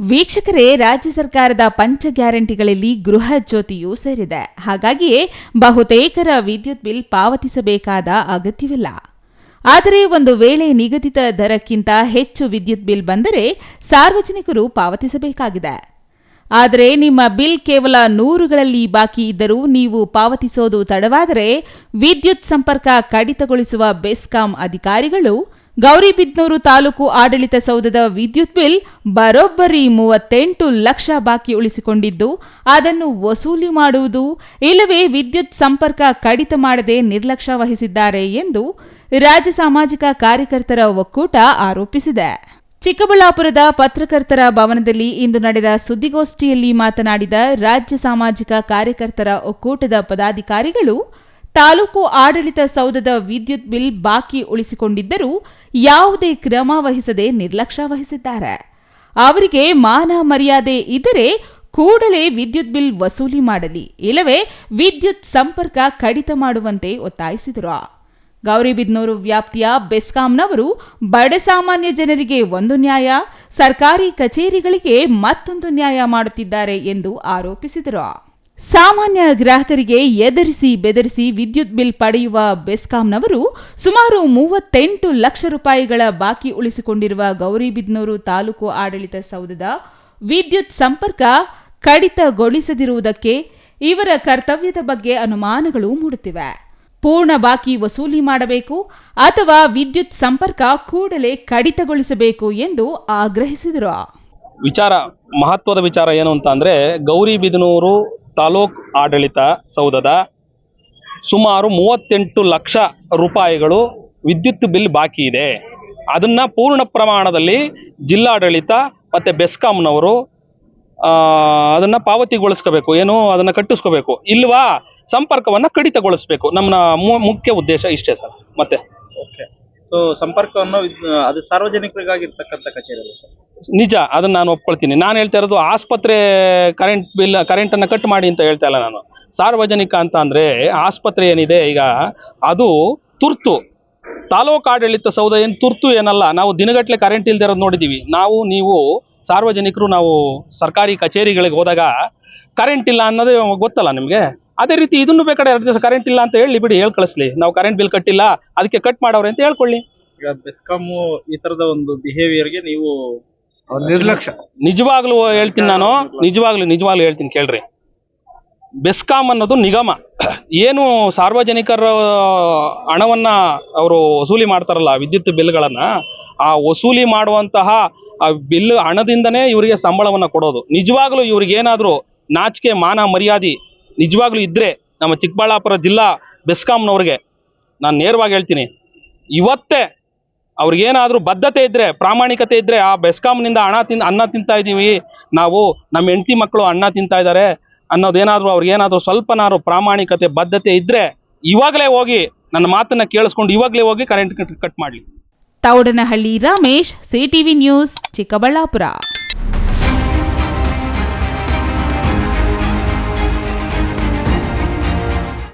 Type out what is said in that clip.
ವೀಕ್ಷಕರೇ, ರಾಜ್ಯ ಸರ್ಕಾರದ ಪಂಚ ಗ್ಯಾರಂಟಿಗಳಲ್ಲಿ ಗೃಹ ಜ್ಯೋತಿಯೂ ಸೇರಿದೆ. ಹಾಗಾಗಿಯೇ ಬಹುತೇಕರ ವಿದ್ಯುತ್ ಬಿಲ್ ಪಾವತಿಸಬೇಕಾದ ಅಗತ್ಯವಿಲ್ಲ. ಆದರೆ ಒಂದು ವೇಳೆ ನಿಗದಿತ ದರಕ್ಕಿಂತ ಹೆಚ್ಚು ವಿದ್ಯುತ್ ಬಿಲ್ ಬಂದರೆ ಸಾರ್ವಜನಿಕರು ಪಾವತಿಸಬೇಕಾಗಿದೆ. ಆದರೆ ನಿಮ್ಮ ಬಿಲ್ ಕೇವಲ ನೂರುಗಳಲ್ಲಿ ಬಾಕಿ ಇದ್ದರೂ ನೀವು ಪಾವತಿಸೋದು ತಡವಾದರೆ ವಿದ್ಯುತ್ ಸಂಪರ್ಕ ಕಡಿತಗೊಳಿಸುವ ಬೆಸ್ಕಾಂ ಅಧಿಕಾರಿಗಳು ಗೌರಿಬಿದನೂರು ತಾಲೂಕು ಆಡಳಿತ ಸೌಧದ ವಿದ್ಯುತ್ ಬಿಲ್ ಬರೋಬ್ಬರಿ 38 ಲಕ್ಷ ಬಾಕಿ ಉಳಿಸಿಕೊಂಡಿದ್ದು ಅದನ್ನು ವಸೂಲಿ ಮಾಡುವುದು ಇಲ್ಲವೇ ವಿದ್ಯುತ್ ಸಂಪರ್ಕ ಕಡಿತ ಮಾಡದೆ ನಿರ್ಲಕ್ಷ್ಯ ವಹಿಸಿದ್ದಾರೆ ಎಂದು ರಾಜ್ಯ ಸಾಮಾಜಿಕ ಕಾರ್ಯಕರ್ತರ ಒಕ್ಕೂಟ ಆರೋಪಿಸಿದೆ. ಚಿಕ್ಕಬಳ್ಳಾಪುರದ ಪತ್ರಕರ್ತರ ಭವನದಲ್ಲಿ ಇಂದು ನಡೆದ ಸುದ್ದಿಗೋಷ್ಠಿಯಲ್ಲಿ ಮಾತನಾಡಿದ ರಾಜ್ಯ ಸಾಮಾಜಿಕ ಕಾರ್ಯಕರ್ತರ ಒಕ್ಕೂಟದ ಪದಾಧಿಕಾರಿಗಳು, ತಾಲೂಕು ಆಡಳಿತ ಸೌಧದ ವಿದ್ಯುತ್ ಬಿಲ್ ಬಾಕಿ ಉಳಿಸಿಕೊಂಡಿದ್ದರೂ ಯಾವುದೇ ಕ್ರಮ ವಹಿಸದೆ ನಿರ್ಲಕ್ಷ್ಯ ವಹಿಸಿದ್ದಾರೆ. ಅವರಿಗೆ ಮಾನ ಮರ್ಯಾದೆ ಇದ್ದರೆ ಕೂಡಲೇ ವಿದ್ಯುತ್ ಬಿಲ್ ವಸೂಲಿ ಮಾಡಲಿ, ಇಲ್ಲವೇ ವಿದ್ಯುತ್ ಸಂಪರ್ಕ ಕಡಿತ ಮಾಡುವಂತೆ ಒತ್ತಾಯಿಸಿದರು. ಗೌರಿಬಿದನೂರು ವ್ಯಾಪ್ತಿಯ ಬೆಸ್ಕಾಂನವರು ಬಡ ಸಾಮಾನ್ಯ ಜನರಿಗೆ ಒಂದು ನ್ಯಾಯ, ಸರ್ಕಾರಿ ಕಚೇರಿಗಳಿಗೆ ಮತ್ತೊಂದು ನ್ಯಾಯ ಮಾಡುತ್ತಿದ್ದಾರೆ ಎಂದು ಆರೋಪಿಸಿದರು. ಸಾಮಾನ್ಯ ಗ್ರಾಹಕರಿಗೆ ಎದುರಿಸಿ ಬೆದರಿಸಿ ವಿದ್ಯುತ್ ಬಿಲ್ ಪಡೆಯುವ ಬೆಸ್ಕಾಂನವರು ಸುಮಾರು 38 ಲಕ್ಷ ರೂಪಾಯಿಗಳ ಬಾಕಿ ಉಳಿಸಿಕೊಂಡಿರುವ ಗೌರಿಬಿದನೂರು ತಾಲೂಕು ಆಡಳಿತ ಸೌಧದ ವಿದ್ಯುತ್ ಸಂಪರ್ಕ ಕಡಿತಗೊಳಿಸದಿರುವುದಕ್ಕೆ ಇವರ ಕರ್ತವ್ಯದ ಬಗ್ಗೆ ಅನುಮಾನಗಳು ಮೂಡುತ್ತಿವೆ. ಪೂರ್ಣ ಬಾಕಿ ವಸೂಲಿ ಮಾಡಬೇಕು ಅಥವಾ ವಿದ್ಯುತ್ ಸಂಪರ್ಕ ಕೂಡಲೇ ಕಡಿತಗೊಳಿಸಬೇಕು ಎಂದು ಆಗ್ರಹಿಸಿದರು. ಮಹತ್ವದ ವಿಚಾರ ಏನು ಅಂತ ಅಂದ್ರೆ, ಗೌರಿಬಿದನೂರು ತಾಲೂಕು ಆಡಳಿತ ಸೌಧದ ಸುಮಾರು 38 ಲಕ್ಷ ರೂಪಾಯಿಗಳು ವಿದ್ಯುತ್ ಬಿಲ್ ಬಾಕಿ ಇದೆ. ಅದನ್ನ ಪೂರ್ಣ ಪ್ರಮಾಣದಲ್ಲಿ ಜಿಲ್ಲಾಡಳಿತ ಮತ್ತೆ ಬೆಸ್ಕಾಂನವರು ಅದನ್ನ ಪಾವತಿಗೊಳಿಸ್ಕೋಬೇಕು, ಅದನ್ನ ಕಟ್ಟಿಸ್ಕೋಬೇಕು, ಇಲ್ವಾ ಸಂಪರ್ಕವನ್ನ ಕಡಿತಗೊಳಿಸಬೇಕು. ನಮ್ಮ ಮುಖ್ಯ ಉದ್ದೇಶ ಇಷ್ಟೇ ಸರ್. ಮತ್ತೆ ಸೊ ಸಂಪರ್ಕವನ್ನು ಅದು ಸಾರ್ವಜನಿಕರಿಗಾಗಿರ್ತಕ್ಕಂಥ ಕಚೇರಿ ಅಲ್ಲ ಸರ್? ನಿಜ, ಅದನ್ನ ನಾನು ಒಪ್ಕೊಳ್ತೀನಿ. ನಾನು ಹೇಳ್ತಾ ಇರೋದು ಆಸ್ಪತ್ರೆ ಕರೆಂಟ್ ಅನ್ನ ಕಟ್ ಮಾಡಿ ಅಂತ ಹೇಳ್ತಾ ಇಲ್ಲ ನಾನು. ಸಾರ್ವಜನಿಕ ಅಂತ ಅಂದ್ರೆ ಆಸ್ಪತ್ರೆ ಏನಿದೆ ಈಗ, ಅದು ತುರ್ತು. ತಾಲೂಕು ಆಡಳಿತ ಸೌಧ ಏನು ತುರ್ತು ಏನಲ್ಲ. ನಾವು ದಿನಗಟ್ಟಲೆ ಕರೆಂಟ್ ಇಲ್ದೇ ಇರೋದು ನೋಡಿದೀವಿ. ನೀವು ಸಾರ್ವಜನಿಕರು ನಾವು ಸರ್ಕಾರಿ ಕಚೇರಿಗಳಿಗೆ ಹೋದಾಗ ಕರೆಂಟ್ ಇಲ್ಲ ಅನ್ನೋದೇ ಗೊತ್ತಲ್ಲ ನಿಮ್ಗೆ. ಅದೇ ರೀತಿ ಇದನ್ನು ಬೇಕಾದ್ರೆ 2 ದಿವಸ ಕರೆಂಟ್ ಇಲ್ಲ ಅಂತ ಹೇಳಿ ಬಿಡಿ, ಕಳಿಸ್ಲಿ, ನಾವು ಕರೆಂಟ್ ಬಿಲ್ ಕಟ್ಟಿಲ್ಲ ಅದಕ್ಕೆ ಕಟ್ ಮಾಡವ್ರೆ ಅಂತ ಹೇಳ್ಕೊಳ್ಳಿ. ಈಗ ಬೆಸ್ಕಾಂ ಈ ತರದ ಒಂದು ಬಿಹೇವಿಯರ್ಗೆ ನೀವು ನಿರ್ಲಕ್ಷ್ಯ, ನಿಜವಾಗ್ಲೂ ಹೇಳ್ತೀನಿ ನಾನು, ನಿಜವಾಗ್ಲೂ ಹೇಳ್ತೀನಿ ಕೇಳ್ರಿ. ಬೆಸ್ಕಾಂ ಅನ್ನೋದು ನಿಗಮ. ಏನು ಸಾರ್ವಜನಿಕರ ಹಣವನ್ನ ಅವರು ವಸೂಲಿ ಮಾಡ್ತಾರಲ್ಲ, ವಿದ್ಯುತ್ ಬಿಲ್ಗಳನ್ನ, ಆ ವಸೂಲಿ ಮಾಡುವಂತಹ ಆ ಬಿಲ್ ಹಣದಿಂದನೇ ಇವರಿಗೆ ಸಂಬಳವನ್ನ ಕೊಡೋದು. ನಿಜವಾಗ್ಲೂ ಇವ್ರಿಗೆ ಏನಾದ್ರು ನಾಚಿಕೆ ಮಾನ ಮರ್ಯಾದೆ ನಿಜವಾಗ್ಲೂ ಇದ್ರೆ ನಮ್ಮ ಚಿಕ್ಕಬಳ್ಳಾಪುರ ಜಿಲ್ಲಾ ಬೆಸ್ಕಾಂನವ್ರಿಗೆ ನಾನು ನೇರವಾಗಿ ಹೇಳ್ತೀನಿ, ಇವತ್ತೇ ಅವ್ರಿಗೇನಾದ್ರೂ ಬದ್ಧತೆ ಇದ್ರೆ, ಪ್ರಾಮಾಣಿಕತೆ ಇದ್ರೆ, ಆ ಬೆಸ್ಕಾಂನಿಂದ ಅನ್ನ ತಿಂತಾ ಇದೀವಿ ನಾವು, ನಮ್ಮ ಹೆಂಡತಿ ಮಕ್ಕಳು ಅನ್ನ ತಿಂತಾ ಇದ್ದಾರೆ ಅನ್ನೋದೇನಾದ್ರೂ ಅವ್ರಿಗೇನಾದ್ರೂ ಸ್ವಲ್ಪನಾದ್ರು ಪ್ರಾಮಾಣಿಕತೆ ಬದ್ಧತೆ ಇದ್ರೆ ಇವಾಗಲೇ ಹೋಗಿ ನನ್ನ ಮಾತನ್ನ ಕೇಳಿಸ್ಕೊಂಡು ಇವಾಗಲೇ ಹೋಗಿ ಕರೆಂಟ್ ಕಟ್ ಮಾಡಲಿ. Thoudanahalli Ramesh, CTV news, Chikkaballapur.